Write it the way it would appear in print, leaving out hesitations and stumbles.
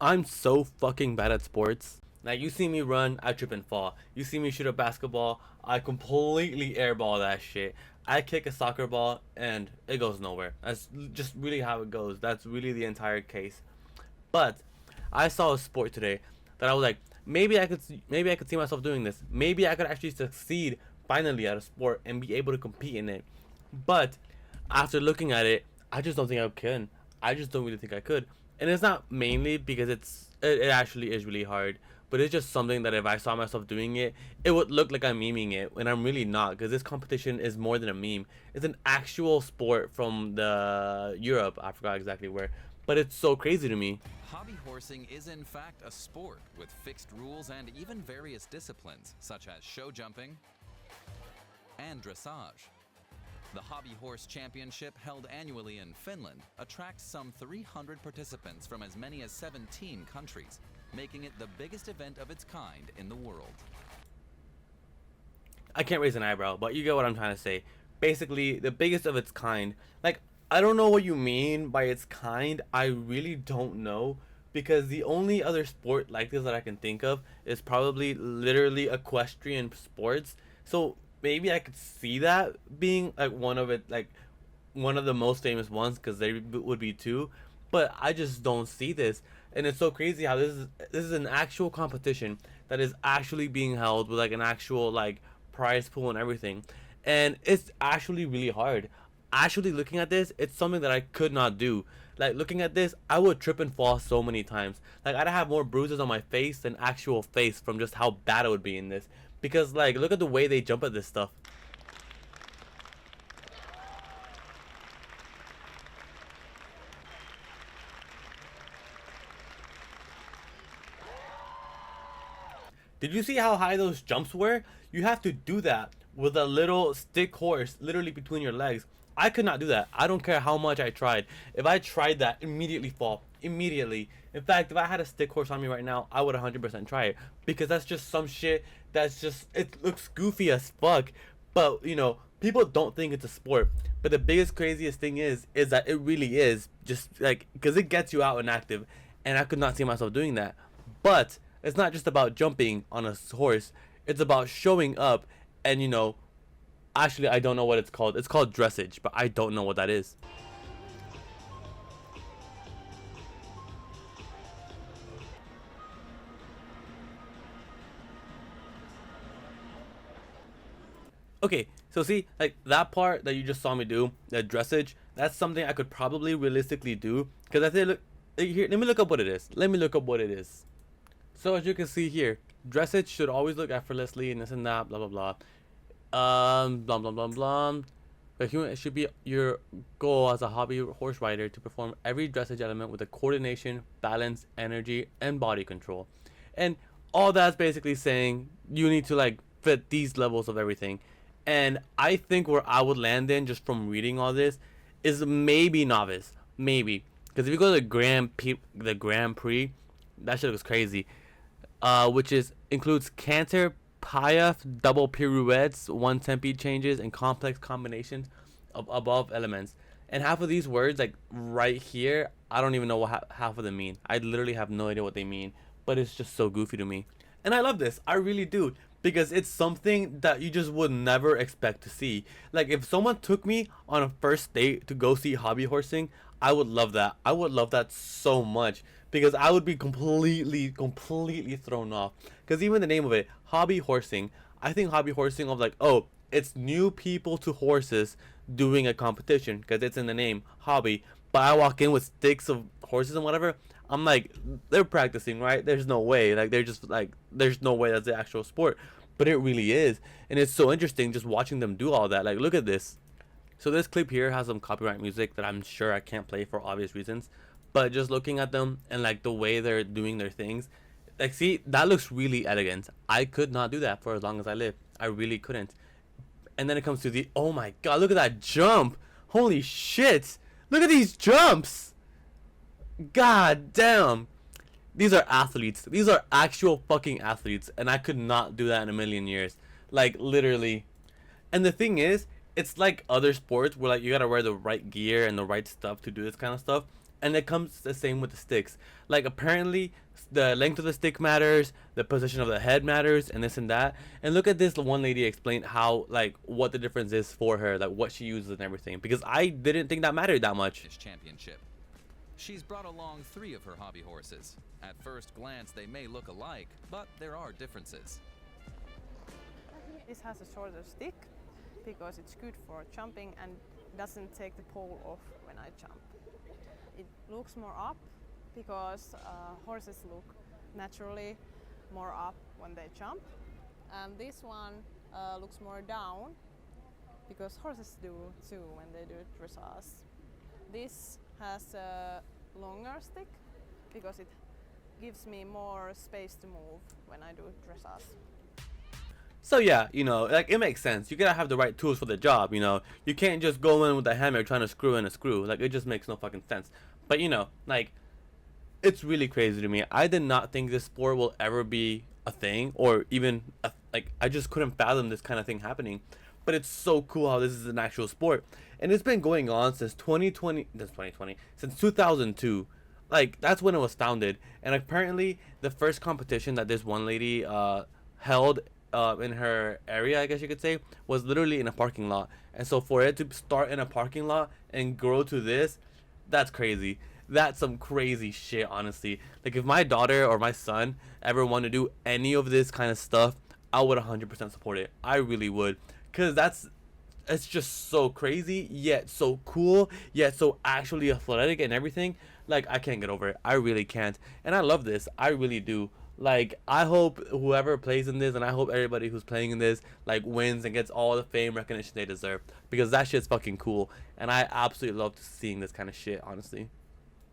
I'm so fucking bad at sports. Like, you see me run, I trip and fall. You see me shoot a basketball, I completely airball that shit. I kick a soccer ball and it goes nowhere. That's just really how it goes. That's really the entire case. But I saw a sport today that I was like, maybe I could see myself doing this. Maybe I could actually succeed finally at a sport and be able to compete in it. But after looking at it, I just don't think I can. I just don't really think I could. And it's not mainly because it actually is really hard, but it's just something that if I saw myself doing it, it would look like I'm memeing it, and I'm really not, because this competition is more than a meme. It's an actual sport from the Europe. I forgot exactly where, but it's so crazy to me. Hobby horsing is in fact a sport with fixed rules and even various disciplines, such as show jumping and dressage. The Hobby Horse Championship, held annually in Finland, attracts some 300 participants from as many as 17 countries, making it the biggest event of its kind in the world. I can't raise an eyebrow, but you get what I'm trying to say. Basically, the biggest of its kind. Like, I don't know what you mean by its kind. I really don't know. Because the only other sport like this that I can think of is probably literally equestrian sports. So maybe I could see that being like one of the most famous ones because they would be two. But I just don't see this, and it's so crazy how this is an actual competition that is actually being held with like an actual like prize pool and everything, and it's actually really hard. Actually looking at this, it's something that I could not do. Like looking at this, I would trip and fall so many times. Like I'd have more bruises on my face than actual face from just how bad it would be in this. Because like look at the way they jump at this stuff. Did you see how high those jumps were? You have to do that with a little stick horse literally between your legs. I could not do that. I don't care how much I tried. If I tried that, immediately fall. Immediately. In fact, if I had a stick horse on me right now, I would 100% try it. Because that's just some shit that's just, it looks goofy as fuck. But, people don't think it's a sport. But the biggest, craziest thing is that it really is. Just like, because it gets you out and active. And I could not see myself doing that. But it's not just about jumping on a horse. It's about showing up and actually I don't know what it's called. It's called dressage, but I don't know what that is. Okay, so see, like that part that you just saw me do, the dressage, that's something I could probably realistically do. Because I say, look, here, let me look up what it is. Let me look up what it is. So as you can see here, dressage should always look effortlessly and this and that, blah blah blah. Blah blah blah blah. It should be your goal as a hobby horse rider to perform every dressage element with a coordination, balance, energy, and body control. And all that's basically saying you need to like fit these levels of everything. And I think where I would land in just from reading all this is maybe novice, maybe because if you go to the Grand Prix, that shit looks crazy. Which is includes canter, piaffe, double pirouettes, one tempi changes, and complex combinations of above elements. And half of these words, like right here, I don't even know what half of them mean. I literally have no idea what they mean, but it's just so goofy to me. And I love this. I really do. Because it's something that you just would never expect to see. Like if someone took me on a first date to go see hobby horsing, I would love that. I would love that so much because I would be completely thrown off. Because even the name of it, hobby horsing, I think hobby horsing of like, oh, it's new people to horses doing a competition because it's in the name, hobby. But I walk in with sticks of horses and whatever. I'm like, they're practicing, right? There's no way. Like, they're just like, there's no way that's the actual sport. But it really is. And it's so interesting just watching them do all that. Like, look at this. So this clip here has some copyright music that I'm sure I can't play for obvious reasons. But just looking at them and like the way they're doing their things, like see, that looks really elegant. I could not do that for as long as I live. I really couldn't. And then it comes to the, oh my god, look at that jump. Holy shit. Look at these jumps. God damn. These are athletes. These are actual fucking athletes. And I could not do that in a million years. Like, literally. And the thing is, it's like other sports where like you gotta wear the right gear and the right stuff to do this kind of stuff. And it comes the same with the sticks. Like apparently the length of the stick matters, the position of the head matters, and this and that. And look at this one lady explain how like what the difference is for her, like what she uses and everything. Because I didn't think that mattered that much. Championship. She's brought along 3 of her hobby horses. At first glance, they may look alike, but there are differences. This has a shorter stick because it's good for jumping and doesn't take the pole off when I jump. It looks more up because horses look naturally more up when they jump. And this one looks more down because horses do too when they do dressage. This has a longer stick because it gives me more space to move when I do dressage. So yeah, you know, like it makes sense. You gotta have the right tools for the job, you know. You can't just go in with a hammer trying to screw in a screw. Like it just makes no fucking sense. But you know, like it's really crazy to me. I did not think this sport will ever be a thing, or even like I just couldn't fathom this kind of thing happening. But it's so cool how this is an actual sport, and it's been going on since 2020. That's 2020, since 2002. Like that's when it was founded, and apparently the first competition that this one lady held in her area, I guess you could say, was literally in a parking lot. And so for it to start in a parking lot and grow to this, that's crazy. That's some crazy shit, honestly. Like if my daughter or my son ever want to do any of this kind of stuff, I would 100% support it. I really would, cause it's just so crazy yet so cool yet so actually athletic and everything. Like I can't get over it. I really can't. And I love this. I really do. Like I hope whoever plays in this, and I hope everybody who's playing in this like wins and gets all the fame recognition they deserve, because that shit's fucking cool, and I absolutely love seeing this kind of shit, honestly.